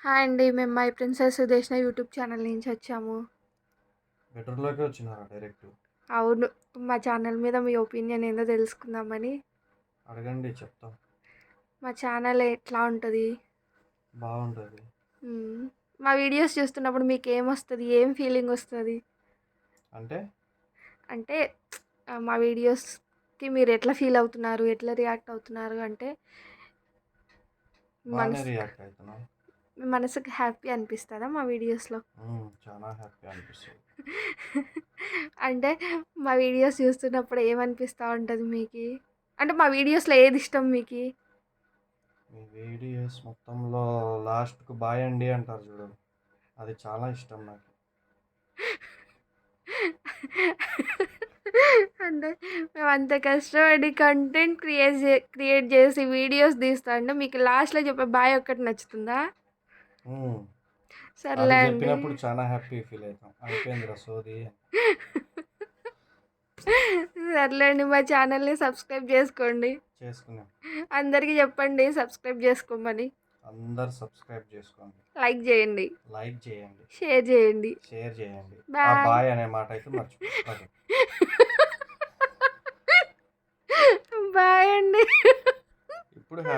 Hi అండి. మేము my princess Sudeshna YouTube channel నుంచి వచ్చాము. బెటర్‌లోకే వచ్చినారా డైరెక్ట్? అవును. మా ఛానల్ మీద మీ ఒపీనియన్ ఏందో తెలుసుకుందామని. అడగండి చెప్తాం. మా ఛానల్ ఎట్లా ఉంటుంది? బావుంటది. మా వీడియోస్ చూస్తున్నప్పుడు మీకు ఏమొస్తుంది? ఏం ఫీలింగ్ వస్తుంది? అంటే అంటే మా వీడియోస్కి మీరు ఎట్లా ఫీల్ అవుతున్నారు? ఎట్లా రియాక్ట్ అవుతున్నారు అంటే బానే మనసు రియాక్ట్ అయితున్నాం. మీ మనసుకి హ్యాపీ అనిపిస్తుందా మా వీడియోస్లో? చాలా హ్యాపీ అనిపిస్తది. అంటే మా వీడియోస్ చూస్తున్నప్పుడు ఏమనిపిస్తూ ఉంటుంది మీకు? అంటే మా వీడియోస్లో ఏది ఇష్టం మీకు? మీ వీడియోస్ మొత్తంలో లాస్ట్‌కు బాయ్ అండి అంటారు చూడు. అది చాలా ఇష్టం నాకు. అంటే మేము అంత కష్టపడి కంటెంట్ క్రియేట్ చేసి వీడియోస్ తీస్తా అంటే మీకు లాస్ట్లో చెప్పే బాయ్ ఒక్కటి నచ్చుతుందా? హ్మ్. అది సర్లే అండి. చెప్పినప్పుడు చాలా హ్యాపీ ఫీల్ అయితాం. అయిపోయిందిరా సోది. సర్లే అండి. మా ఛానల్ని సబ్స్క్రైబ్ చేసుకోండి. చేసుకున్నాం. అందరికీ చెప్పండి సబ్స్క్రైబ్ చేసుకోమని. అందరూ సబ్స్క్రైబ్ చేసుకోండి. లైక్ చేయండి. లైక్ చేయండి. షేర్ చేయండి. షేర్ చేయండి. ఆ బాయ్. బాయ్ అనే మాట అయితే మర్చిపోకండి. బాయ్ అండి. ఇప్పుడు హ్యాపీ